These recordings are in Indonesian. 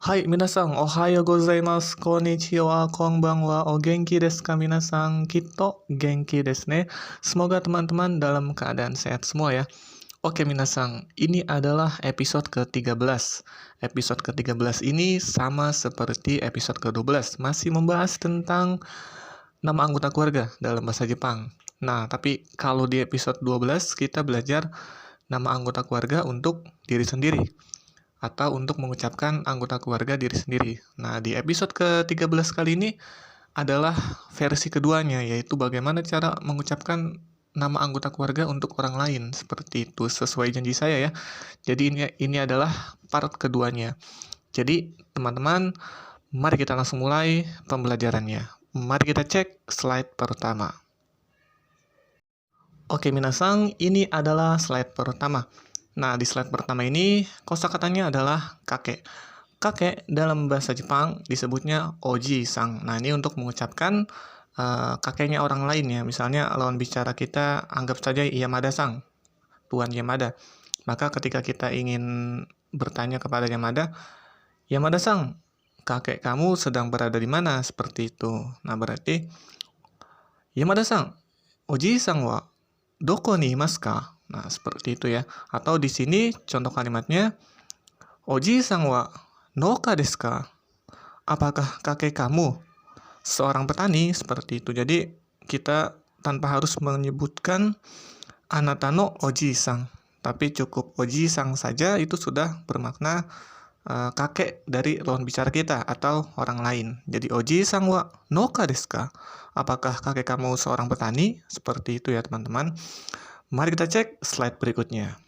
Hai, minasan, ohayo gozaimasu, konnichiwa, konbanwa, o genki desu ka minasan, kitto genki desu ne. Semoga teman-teman dalam keadaan sehat semua ya. Oke minasan, ini adalah episode ke-13. Episode ke-13 ini sama seperti episode ke-12, masih membahas tentang nama anggota keluarga dalam bahasa Jepang. Nah, tapi kalau di episode 12 kita belajar nama anggota keluarga untuk diri sendiri atau untuk mengucapkan anggota keluarga diri sendiri. Nah, di episode ke-13 kali ini adalah versi keduanya, yaitu bagaimana cara mengucapkan nama anggota keluarga untuk orang lain. Seperti itu, sesuai janji saya ya. Jadi ini adalah part keduanya. Jadi, teman-teman, mari kita langsung mulai pembelajarannya. Mari kita cek slide pertama. Oke, minasan, ini adalah slide pertama. Nah, di slide pertama ini, kosakatanya adalah kakek. Kakek dalam bahasa Jepang disebutnya oji-sang. Nah, ini untuk mengucapkan kakeknya orang lain ya. Misalnya, lawan bicara kita anggap saja Yamada-sang, Tuan Yamada. Maka ketika kita ingin bertanya kepada Yamada, Yamada-sang, kakek kamu sedang berada di mana? Seperti itu. Nah, berarti, Yamada-sang, oji-sang wa doko ni imasu ka? Nah, seperti itu ya. Atau di sini contoh kalimatnya, Oji-san wa noka desu ka? Apakah kakek kamu seorang petani? Seperti itu. Jadi, kita tanpa harus menyebutkan anata no oji-san. Tapi cukup oji-san saja itu sudah bermakna kakek dari lawan bicara kita atau orang lain. Jadi, oji-san wa noka desu ka? Apakah kakek kamu seorang petani? Seperti itu ya, teman-teman. Mari kita cek slide berikutnya.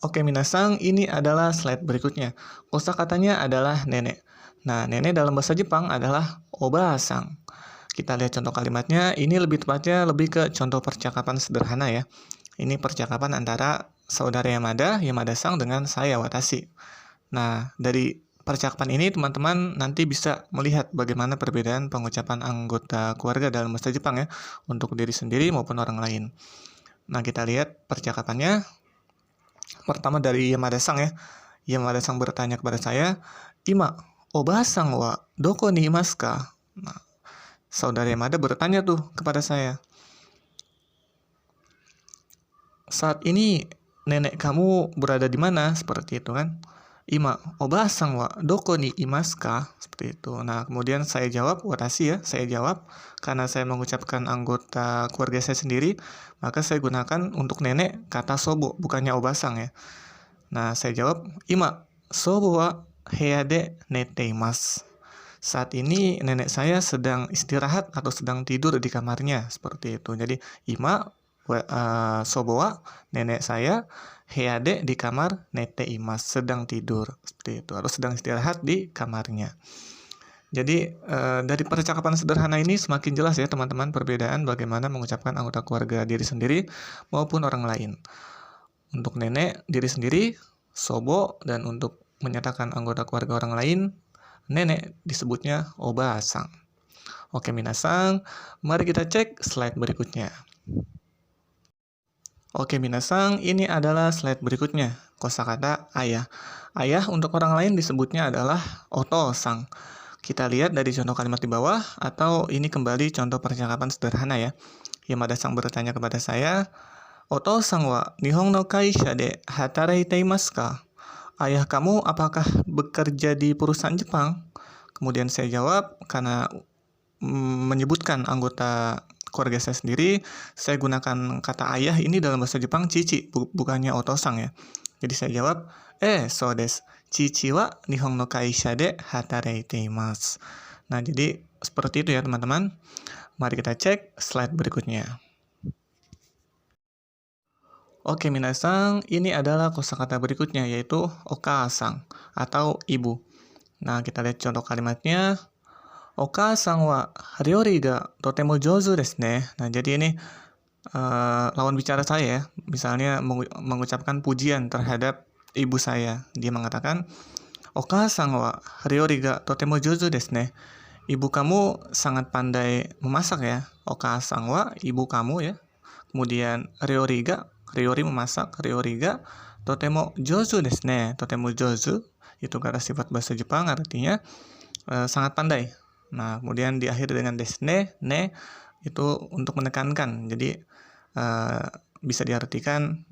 Oke, minasan, ini adalah slide berikutnya. Kosakatanya adalah nenek. Nah, nenek dalam bahasa Jepang adalah oba-san. Kita lihat contoh kalimatnya. Ini lebih tepatnya lebih ke contoh percakapan sederhana ya. Ini percakapan antara saudara Yamada-san dengan saya, Watashi. Nah, dari percakapan ini teman-teman nanti bisa melihat bagaimana perbedaan pengucapan anggota keluarga dalam bahasa Jepang ya, untuk diri sendiri maupun orang lain. Nah, kita lihat percakapannya. Pertama dari Yamada-san ya. Yamada-san bertanya kepada saya, Ima, oba-san wa doko ni imasu ka? Nah, saudara Yamada bertanya tuh kepada saya, saat ini nenek kamu berada di mana? Seperti itu kan. Ima, oba-san wa doko ni imasu ka? Seperti itu. Nah, kemudian saya jawab, watashi ya, saya jawab, karena saya mengucapkan anggota keluarga saya sendiri, maka saya gunakan untuk nenek kata sobo, bukannya oba-san ya. Nah, saya jawab, Ima, sobo wa heya de nete imasu. Saat ini nenek saya sedang istirahat atau sedang tidur di kamarnya, seperti itu. Jadi, Ima, sobo wa, nenek saya, heade di kamar, nete imas, sedang tidur, seperti itu, atau sedang istirahat di kamarnya. Jadi, dari percakapan sederhana ini semakin jelas ya teman-teman perbedaan bagaimana mengucapkan anggota keluarga diri sendiri maupun orang lain. Untuk nenek, diri sendiri, sobo, dan untuk menyatakan anggota keluarga orang lain, nenek disebutnya oba-san. Oke, minasan, mari kita cek slide berikutnya. Oke, minasan, ini adalah slide berikutnya. Kosakata ayah. Ayah untuk orang lain disebutnya adalah oto-san. Kita lihat dari contoh kalimat di bawah, atau ini kembali contoh percakapan sederhana ya. Yamada-san bertanya kepada saya, Oto-san wa Nihon no kaisha de hataraite imasu ka? Ayah kamu apakah bekerja di perusahaan Jepang? Kemudian saya jawab, karena menyebutkan anggota keluarga saya sendiri, saya gunakan kata ayah ini dalam bahasa Jepang cici, bukannya otosang ya. Jadi saya jawab, so desu. Cici wa Nihon no kaisha de hatareite imasu. Nah, jadi seperti itu ya teman-teman. Mari kita cek slide berikutnya. Oke, minasan, ini adalah kosakata berikutnya, yaitu oka-san atau ibu. Nah, kita lihat contoh kalimatnya. Oka-san wa ryori ga totemo jouzu desu ne. Nah, jadi ini lawan bicara saya ya. Misalnya mengucapkan pujian terhadap ibu saya. Dia mengatakan, Oka-san wa ryori ga totemo jouzu desu ne. Ibu kamu sangat pandai memasak ya. Oka-san wa ibu kamu ya. Kemudian ryori ga, ryori memasak, ryori ga totemo jouzu desu ne. Totemo jouzu itu kata sifat bahasa Jepang, artinya sangat pandai. Nah, kemudian diakhiri dengan desu ne itu untuk menekankan. Jadi bisa diartikan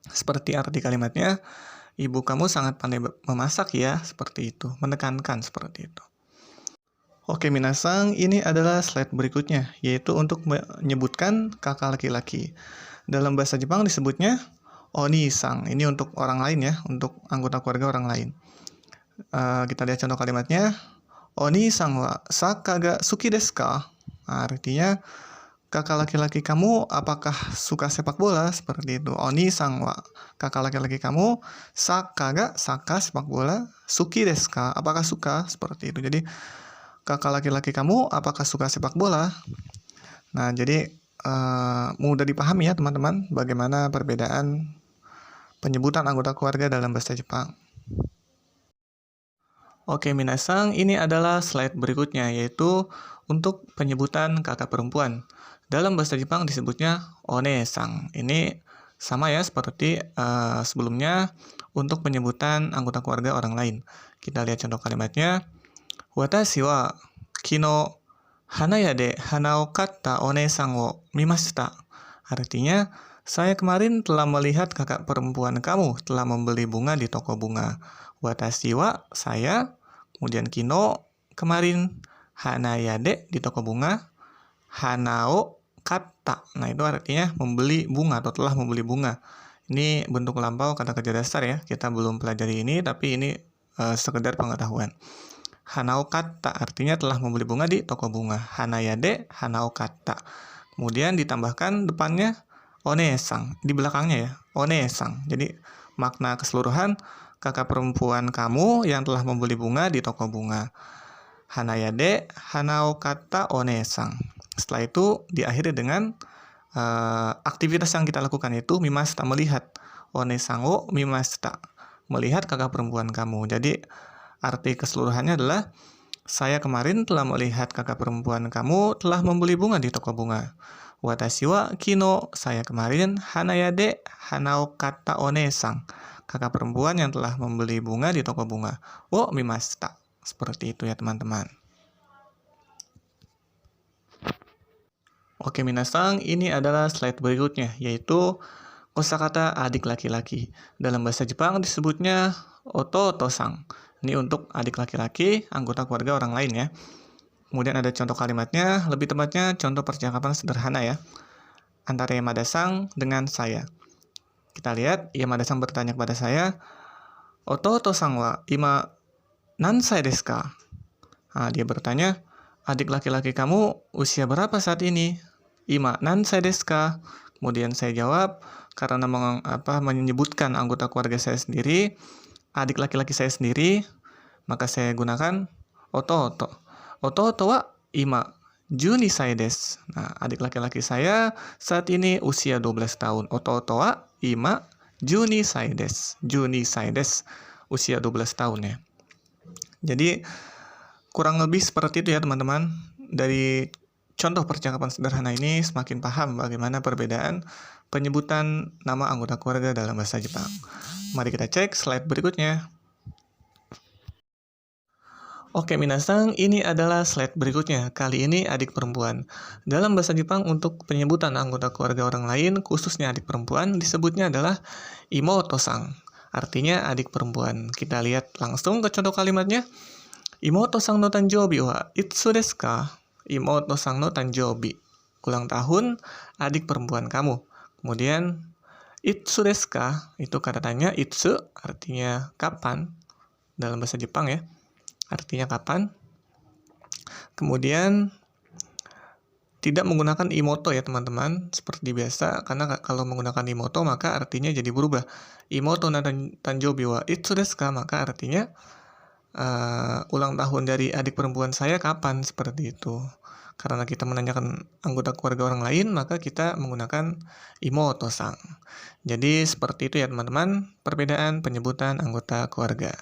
seperti arti kalimatnya, ibu kamu sangat pandai memasak ya, seperti itu, menekankan seperti itu. Oke, minasang, ini adalah slide berikutnya, yaitu untuk menyebutkan kakak laki-laki. Dalam bahasa Jepang disebutnya oni-sang. Ini untuk orang lain ya, untuk anggota keluarga orang lain. Kita lihat contoh kalimatnya. Oni-sang wa saka ga suki desu ka? Artinya, kakak laki-laki kamu apakah suka sepak bola? Seperti itu. Oni-sang wa, kakak laki-laki kamu, saka ga, saka sepak bola, suki desu ka? Apakah suka? Seperti itu. Jadi, kakak laki-laki kamu apakah suka sepak bola? Nah, jadi mudah dipahami ya teman-teman bagaimana perbedaan penyebutan anggota keluarga dalam bahasa Jepang. Oke, minasang, ini adalah slide berikutnya, yaitu untuk penyebutan kakak perempuan. Dalam bahasa Jepang disebutnya one-sang. Ini sama ya seperti sebelumnya untuk penyebutan anggota keluarga orang lain. Kita lihat contoh kalimatnya. Watashi wa kino hanaya de hana o katta one-san wo mimashita. Artinya, saya kemarin telah melihat kakak perempuan kamu telah membeli bunga di toko bunga. Watashi wa, saya, kemudian kino, kemarin, hanaya de, di toko bunga, hanao katta. Nah, itu artinya membeli bunga atau telah membeli bunga. Ini bentuk lampau kata kerja dasar ya. Kita belum pelajari ini, tapi ini sekedar pengetahuan. Hanao katta artinya telah membeli bunga di toko bunga. Hanaya de, hanao katta. Kemudian ditambahkan depannya one-sang, di belakangnya ya, one-sang. Jadi makna keseluruhan kakak perempuan kamu yang telah membeli bunga di toko bunga. Hanaya de hanao katta one-sang. Setelah itu diakhiri dengan aktivitas yang kita lakukan itu mimashita, melihat. One-sang wo mimashita, melihat kakak perempuan kamu. Jadi arti keseluruhannya adalah saya kemarin telah melihat kakak perempuan kamu telah membeli bunga di toko bunga. Watashi wa kino, saya kemarin, hanaya de hanao katta one-sang, kakak perempuan yang telah membeli bunga di toko bunga. Wo mimashita. Seperti itu ya teman-teman. Oke minasang, ini adalah slide berikutnya, yaitu kosakata adik laki-laki. Dalam bahasa Jepang disebutnya ototo-sang. Ini untuk adik laki-laki, anggota keluarga orang lain ya. Kemudian ada contoh kalimatnya, lebih tepatnya contoh percakapan sederhana ya. Antara Yamada-sang dengan saya. Kita lihat, Yamada-sang bertanya kepada saya, Ototo-sang wa ima nansai desu ka? Nah, dia bertanya, adik laki-laki kamu usia berapa saat ini? Ima nansai desu ka? Kemudian saya jawab, karena menyebutkan anggota keluarga saya sendiri, adik laki-laki saya sendiri, maka saya gunakan ototo. Ototo wa ima 12 sai desu. Nah, adik laki-laki saya saat ini usia 12 tahun. Ototo wa ima 12 sai desu. 12 sai desu. Usia 12 tahun ya. Jadi, kurang lebih seperti itu ya teman-teman. Dari contoh percakapan sederhana ini semakin paham bagaimana perbedaan penyebutan nama anggota keluarga dalam bahasa Jepang. Mari kita cek slide berikutnya. Oke minasang, ini adalah slide berikutnya. Kali ini adik perempuan. Dalam bahasa Jepang untuk penyebutan anggota keluarga orang lain, khususnya adik perempuan, disebutnya adalah imoto-sang. Artinya adik perempuan. Kita lihat langsung ke contoh kalimatnya. Imoto-sang no tanjoubi wa itsu desu ka? Imoto-sang no tanjoubi. Ulang tahun adik perempuan kamu. Kemudian itsu desu ka? Itu kata tanya. Itsu artinya kapan dalam bahasa Jepang ya. Artinya kapan. Kemudian tidak menggunakan imoto ya teman-teman, seperti biasa, karena kalau menggunakan imoto maka artinya jadi berubah. Imoto na tanjoubi wa itsu desu ka? Maka artinya ulang tahun dari adik perempuan saya kapan, seperti itu. Karena kita menanyakan anggota keluarga orang lain, maka kita menggunakan imoto-sang. Jadi seperti itu ya teman-teman, perbedaan penyebutan anggota keluarga.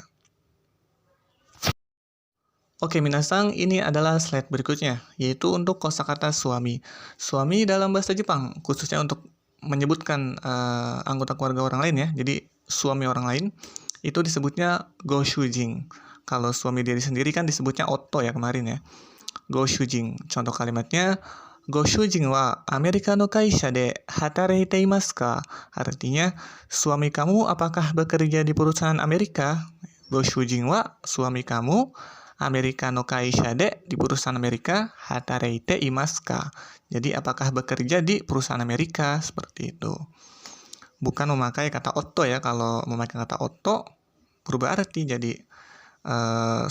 Oke minasang, ini adalah slide berikutnya, yaitu untuk kosakata suami. Suami dalam bahasa Jepang, khususnya untuk menyebutkan anggota keluarga orang lain ya, jadi suami orang lain, itu disebutnya goshujin. Kalau suami diri sendiri kan disebutnya otto ya kemarin ya. Goshujin. Contoh kalimatnya, Goshujin wa Amerika no kaisha de hatareite imasu ka? Artinya, suami kamu apakah bekerja di perusahaan Amerika? Goshujin wa, suami kamu, Amerika no kaisha de, di perusahaan Amerika, hatareite imasu ka? Jadi, apakah bekerja di perusahaan Amerika? Seperti itu. Bukan memakai kata otto ya. Kalau memakai kata otto, berubah arti. Jadi,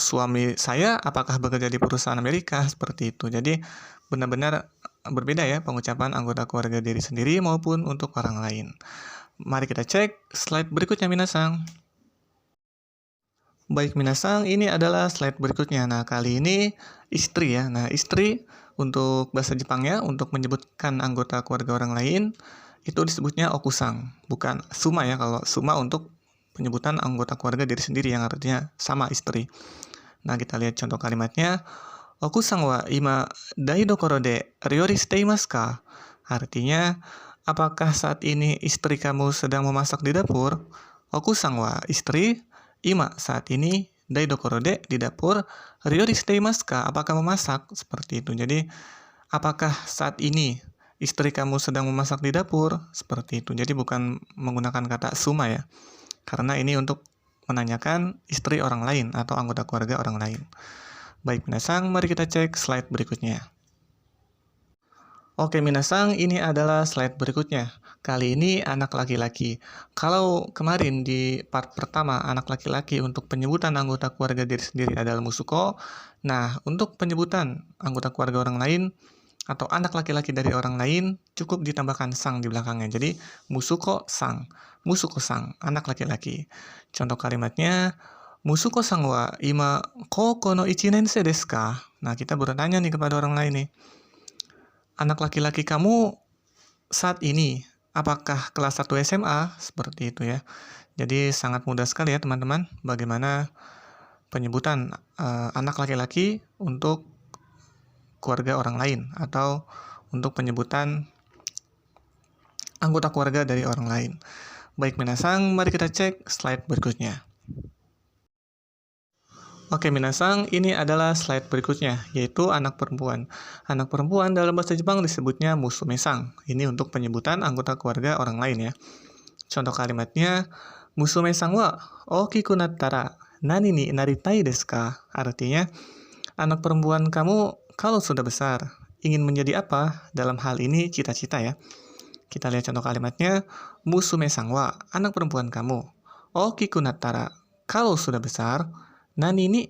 suami saya apakah bekerja di perusahaan Amerika? Seperti itu. Jadi, benar-benar berbeda ya pengucapan anggota keluarga diri sendiri maupun untuk orang lain. Mari kita cek slide berikutnya minasang. Baik minasang, ini adalah slide berikutnya. Nah, kali ini istri ya. Nah, istri untuk bahasa Jepangnya, untuk menyebutkan anggota keluarga orang lain, itu disebutnya okusang. Bukan suma ya, kalau suma untuk penyebutan anggota keluarga diri sendiri yang artinya sama istri. Nah, kita lihat contoh kalimatnya. Okusang wa ima daidokoro de ryori shite imasu ka? Artinya, apakah saat ini istri kamu sedang memasak di dapur? Okusang wa istri, ima saat ini daidokoro de di dapur, ryori shite imasu ka? Apakah memasak? Seperti itu. Jadi, apakah saat ini istri kamu sedang memasak di dapur? Seperti itu. Jadi bukan menggunakan kata suma ya. Karena ini untuk menanyakan istri orang lain atau anggota keluarga orang lain. Baik minasang, mari kita cek slide berikutnya. Oke minasang, ini adalah slide berikutnya. Kali ini anak laki-laki. Kalau kemarin di part pertama anak laki-laki untuk penyebutan anggota keluarga diri sendiri adalah musuko. Nah, untuk penyebutan anggota keluarga orang lain atau anak laki-laki dari orang lain cukup ditambahkan sang di belakangnya. Jadi musuko sang, anak laki-laki. Contoh kalimatnya, Musuko sang wa ima koukou no 1年生desu ka? Nah, kita bertanya nih kepada orang lain nih. Anak laki-laki kamu saat ini apakah kelas 1 SMA? Seperti itu ya. Jadi sangat mudah sekali ya teman-teman bagaimana penyebutan anak laki-laki untuk keluarga orang lain atau untuk penyebutan anggota keluarga dari orang lain. Baik minasang, mari kita cek slide berikutnya. Oke minasang, ini adalah slide berikutnya, yaitu anak perempuan. Anak perempuan dalam bahasa Jepang disebutnya musume-sang. Ini untuk penyebutan anggota keluarga orang lain ya. Contoh kalimatnya, musume-sang wa okiku nattara nani ni naritai desu ka? Artinya, anak perempuan kamu kalau sudah besar, ingin menjadi apa? Dalam hal ini cita-cita ya. Kita lihat contoh kalimatnya, musume-sang wa, anak perempuan kamu. Okiku nattara, kalau sudah besar, nani ni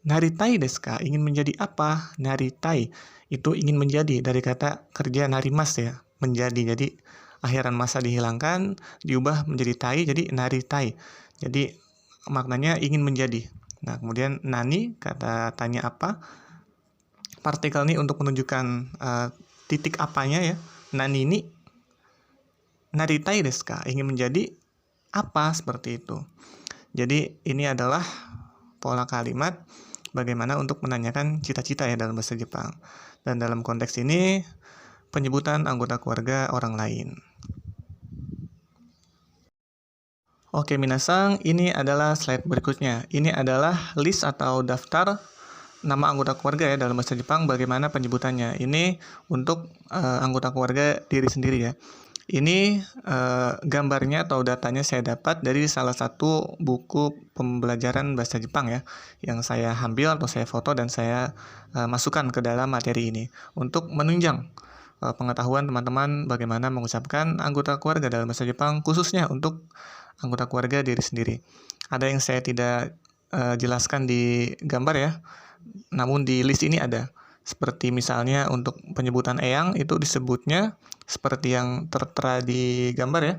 naritai desu ka? Ingin menjadi apa? Naritai, itu ingin menjadi, dari kata kerja narimas ya, menjadi. Jadi, akhiran masa dihilangkan, diubah menjadi tai, jadi naritai. Jadi, maknanya ingin menjadi. Nah, kemudian nani, kata tanya apa, partikel ini untuk menunjukkan titik apanya ya. Nani ini naritai desu ka? Ingin menjadi apa? Seperti itu. Jadi ini adalah pola kalimat bagaimana untuk menanyakan cita-cita ya dalam bahasa Jepang. Dan dalam konteks ini penyebutan anggota keluarga orang lain. Oke minasang, ini adalah slide berikutnya. Ini adalah list atau daftar nama anggota keluarga ya dalam bahasa Jepang, bagaimana penyebutannya. Ini untuk anggota keluarga diri sendiri ya. Ini gambarnya atau datanya saya dapat dari salah satu buku pembelajaran bahasa Jepang ya, yang saya ambil atau saya foto dan saya masukkan ke dalam materi ini untuk menunjang pengetahuan teman-teman bagaimana mengucapkan anggota keluarga dalam bahasa Jepang, khususnya untuk anggota keluarga diri sendiri. Ada yang saya tidak jelaskan di gambar ya, namun di list ini ada. Seperti misalnya untuk penyebutan eyang itu disebutnya seperti yang tertera di gambar ya,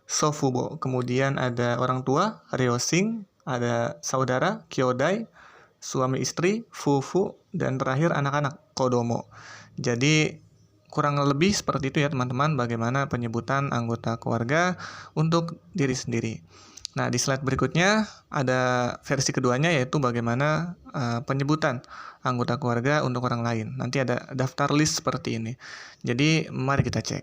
sofubo. Kemudian ada orang tua, ryoshin, ada saudara, kyodai, suami istri, fufu, dan terakhir anak-anak, kodomo. Jadi kurang lebih seperti itu ya teman-teman bagaimana penyebutan anggota keluarga untuk diri sendiri. Nah, di slide berikutnya ada versi keduanya yaitu bagaimana penyebutan anggota keluarga untuk orang lain. Nanti ada daftar list seperti ini. Jadi, mari kita cek.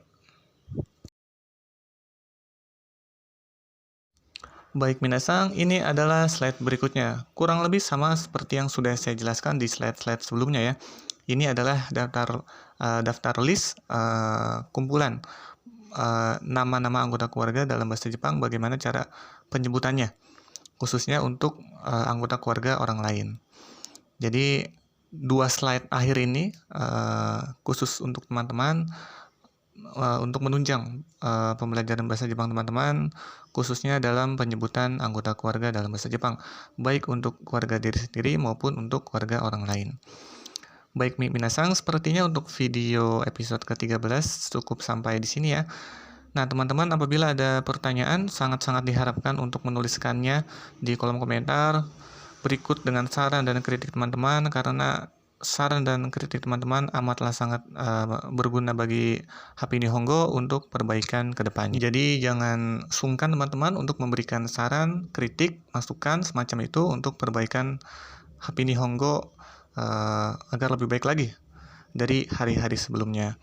Baik minasang, ini adalah slide berikutnya. Kurang lebih sama seperti yang sudah saya jelaskan di slide-slide sebelumnya ya. Ini adalah daftar list kumpulan nama-nama anggota keluarga dalam bahasa Jepang, bagaimana cara penyebutannya, khususnya untuk anggota keluarga orang lain. Jadi 2 slide akhir ini khusus untuk teman-teman untuk menunjang pembelajaran bahasa Jepang teman-teman, khususnya dalam penyebutan anggota keluarga dalam bahasa Jepang, baik untuk keluarga diri sendiri maupun untuk keluarga orang lain. Baik minasang, sepertinya untuk video episode ke-13 cukup sampai di sini ya. Nah, teman-teman, apabila ada pertanyaan, sangat-sangat diharapkan untuk menuliskannya di kolom komentar berikut dengan saran dan kritik teman-teman, karena saran dan kritik teman-teman amatlah sangat berguna bagi HP Nihongo untuk perbaikan ke depannya. Jadi, jangan sungkan teman-teman untuk memberikan saran, kritik, masukan semacam itu untuk perbaikan HP Nihongo agar lebih baik lagi dari hari-hari sebelumnya.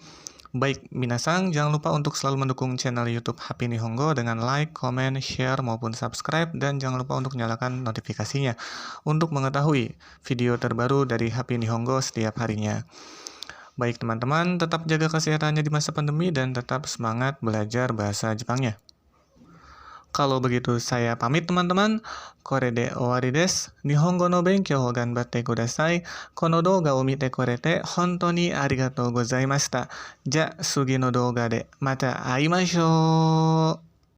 Baik, minasang, jangan lupa untuk selalu mendukung channel YouTube HP Nihongo dengan like, comment, share, maupun subscribe, dan jangan lupa untuk nyalakan notifikasinya untuk mengetahui video terbaru dari HP Nihongo setiap harinya. Baik teman-teman, tetap jaga kesehatannya di masa pandemi dan tetap semangat belajar bahasa Jepangnya. Kalau begitu saya pamit teman-teman. Kore de owari desu. Nihongo no benkyou o ganbatte kudasai. Kono douga o mite korete hontou ni arigatou gozaimashita. Ja, sugi no douga de mata aimashou.